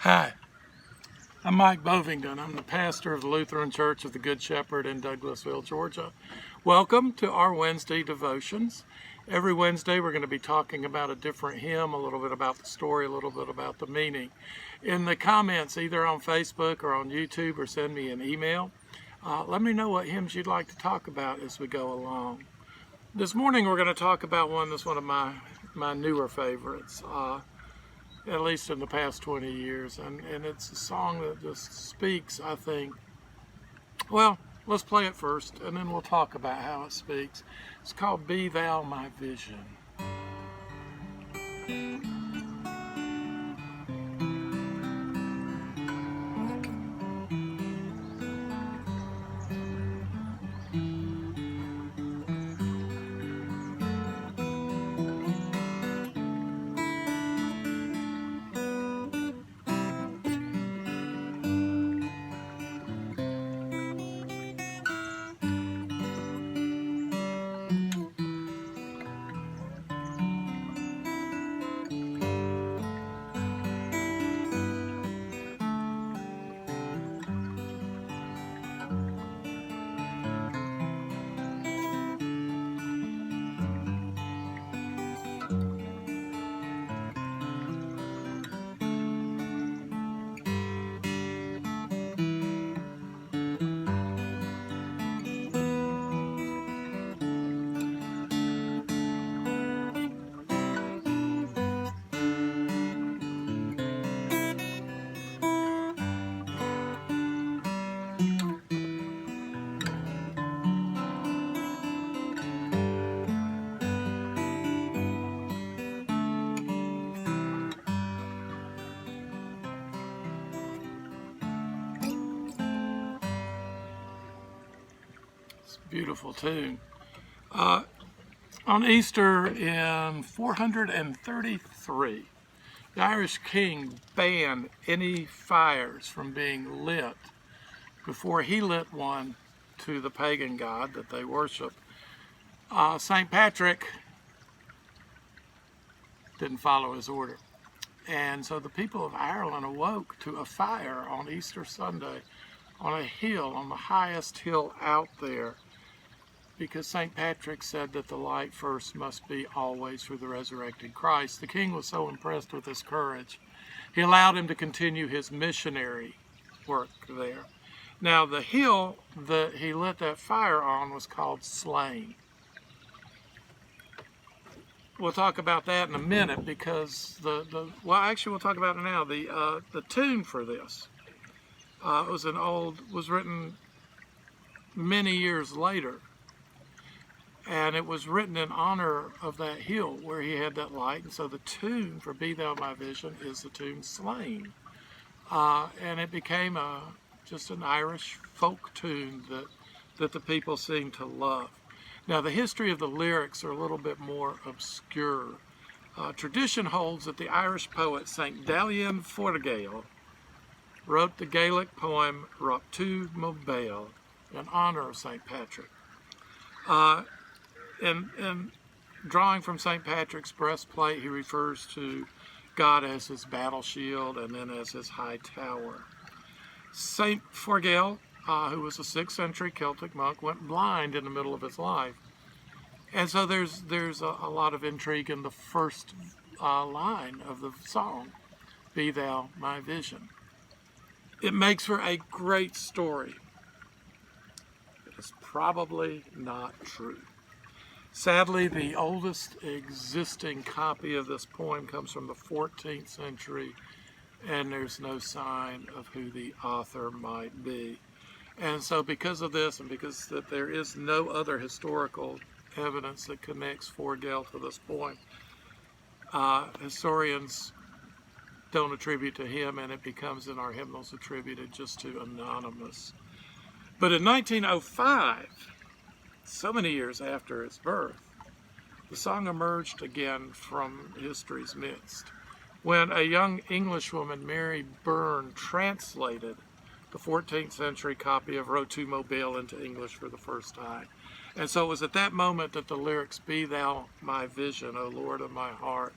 Hi, I'm Mike Bovingdon. I'm the pastor of the Lutheran Church of the Good Shepherd in Douglasville, Georgia. Welcome to our Wednesday devotions. Every Wednesday we're going to be talking about a different hymn, a little bit about the story, a little bit about the meaning. In the comments, either on Facebook or on YouTube, or send me an email. Let me know what hymns you'd like to talk about as we go along. This morning we're going to talk about one that's one of my newer favorites. At least in the past 20 years, and it's a song that just speaks, I think. Well, let's play it first, and then we'll talk about how it speaks. It's called Be Thou My Vision. It's a beautiful tune. On Easter in 433, the Irish king banned any fires from being lit before he lit one to the pagan god that they worship. St. Patrick didn't follow his order. And so the people of Ireland awoke to a fire on Easter Sunday on a hill, on the highest hill out there, because St. Patrick said that the light first must be always for the resurrected Christ. The king was so impressed with his courage, he allowed him to continue his missionary work there. Now, the hill that he lit that fire on was called Slane. We'll talk about that in a minute, because we'll talk about it now. The tune for this was written many years later, and it was written in honor of that hill where he had that light. And so the tune for Be Thou My Vision is the tune Slane, and it became just an Irish folk tune that the people seem to love. Now, the history of the lyrics are a little bit more obscure. Tradition holds that the Irish poet St. Dalien Forgaill wrote the Gaelic poem Roch Tu Mo Béal in honor of St. Patrick. In drawing from St. Patrick's breastplate, he refers to God as his battle shield and then as his high tower. St. Forgaill, who was a 6th century Celtic monk, went blind in the middle of his life. And so there's a lot of intrigue in the first line of the song, Be Thou My Vision. It makes for a great story. It is probably not true. Sadly, the oldest existing copy of this poem comes from the 14th century, and there's no sign of who the author might be. And so because of this, and because that there is no other historical evidence that connects Forgaill to this poem, historians don't attribute to him, and it becomes in our hymnals attributed just to anonymous. But in 1905, so many years after its birth, the song emerged again from history's midst when a young Englishwoman, Mary Byrne, translated the 14th century copy of Roch Tu Mo Béal into English for the first time. And so it was at that moment that the lyrics, Be Thou My Vision, O Lord of my heart,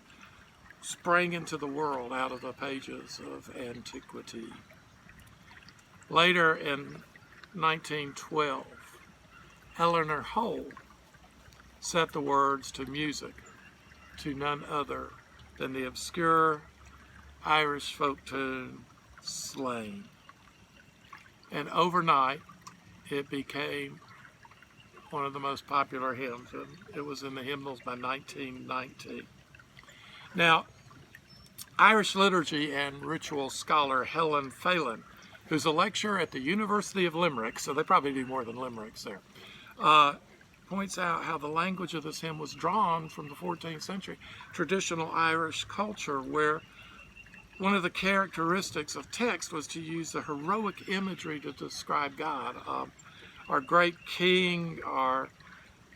sprang into the world out of the pages of antiquity. Later in 1912, Eleanor Hole set the words to music to none other than the obscure Irish folk tune Slane. And overnight, it became one of the most popular hymns, and it was in the hymnals by 1919. Now, Irish liturgy and ritual scholar Helen Phelan, who's a lecturer at the University of Limerick, so they probably do more than limericks there, points out how the language of this hymn was drawn from the 14th century traditional Irish culture, where one of the characteristics of text was to use the heroic imagery to describe God. Our great king, our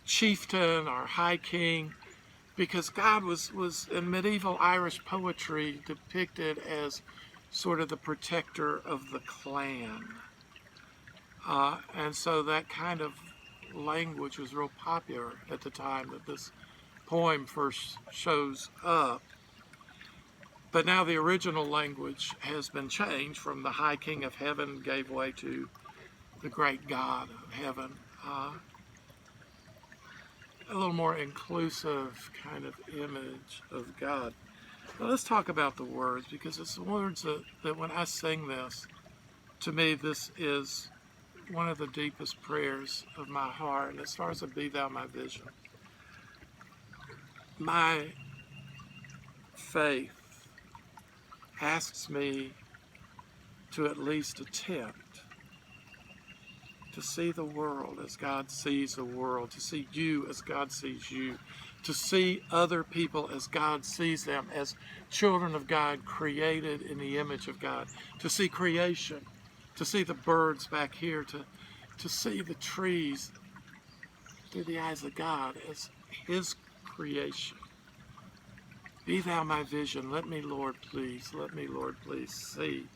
chieftain, our high king, because God was in medieval Irish poetry depicted as sort of the protector of the clan. And so that kind of language was real popular at the time that this poem first shows up. But now the original language has been changed from the high king of heaven gave way to the great God of heaven. A little more inclusive kind of image of God. Now let's talk about the words, because it's the words that when I sing this, to me this is one of the deepest prayers of my heart, and it starts with Be Thou My Vision. My faith asks me to at least attempt to see the world as God sees the world, to see you as God sees you, to see other people as God sees them, as children of God created in the image of God, to see creation, to see the birds back here, to see the trees through the eyes of God as His creation. Be Thou my vision. Let me, Lord, please see.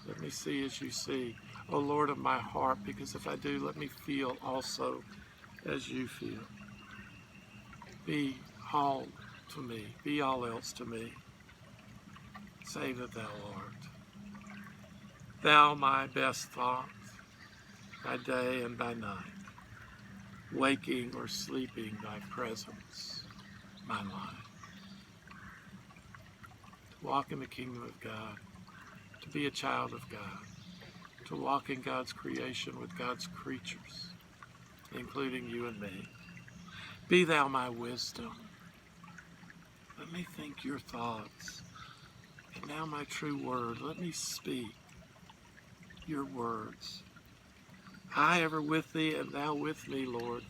Let me see as you see. O Lord of my heart, because if I do, let me feel also as you feel. Be all to me. Be all else to me, save that Thou art. Thou my best thought, by day and by night, waking or sleeping, Thy presence, my life. To walk in the kingdom of God, to be a child of God, to walk in God's creation with God's creatures, including you and me. Be Thou my wisdom. Let me think your thoughts. And now my true word, let me speak your words. I ever with thee and thou with me, Lord.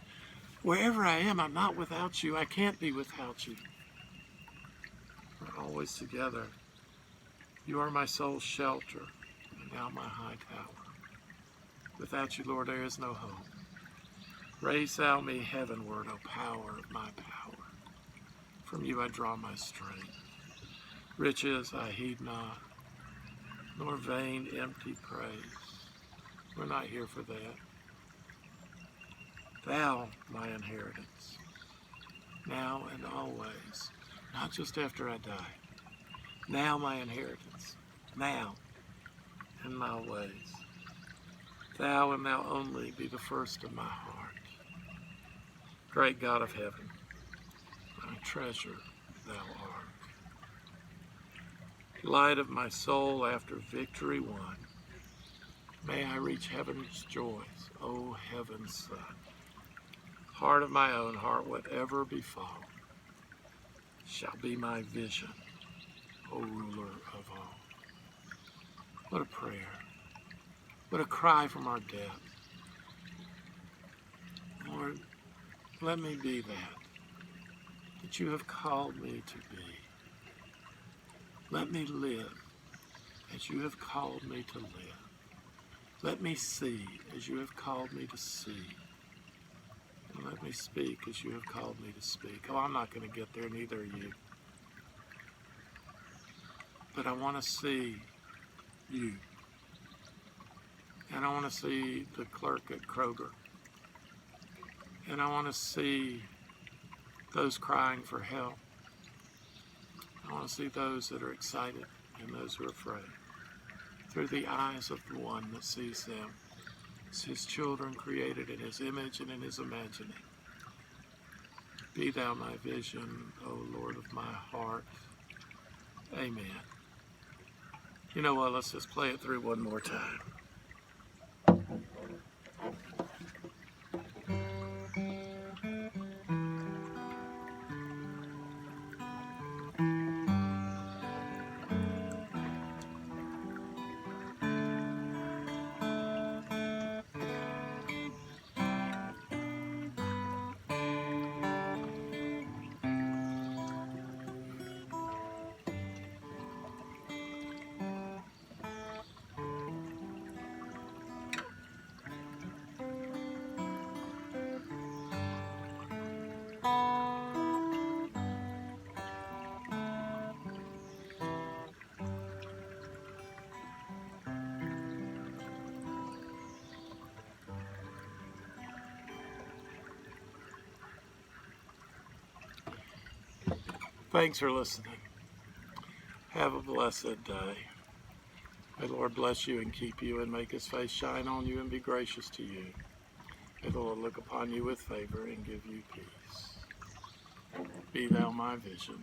Wherever I am, I'm not without you. I can't be without you. We're always together. You are my soul's shelter, and now my high tower. Without you, Lord, there is no hope. Raise thou me heavenward, O power of my power. From you I draw my strength. Riches I heed not, nor vain empty praise. We're not here for that. Thou, my inheritance, now and always, not just after I die. Now my inheritance, now in my ways. Thou and thou only be the first of my heart. Great God of heaven, my treasure thou art. Light of my soul after victory won, may I reach heaven's joys, O heaven's Son. Heart of my own heart, whatever befall, shall be my vision, O ruler of all. What a prayer. What a cry from our depth. Lord, let me be that you have called me to be. Let me live as you have called me to live. Let me see as you have called me to see. And let me speak as you have called me to speak. Oh, I'm not going to get there, neither are you. But I want to see you. And I want to see the clerk at Kroger. And I want to see those crying for help. I want to see those that are excited and those who are afraid through the eyes of the one that sees them as his children created in his image and in his imagining. Be thou my vision, O Lord of my heart. Amen. You know what? Let's just play it through one more time. Thanks for listening. Have a blessed day. May the Lord bless you and keep you and make his face shine on you and be gracious to you. May the Lord look upon you with favor and give you peace. Be thou my vision,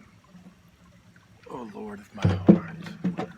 O Lord of my heart.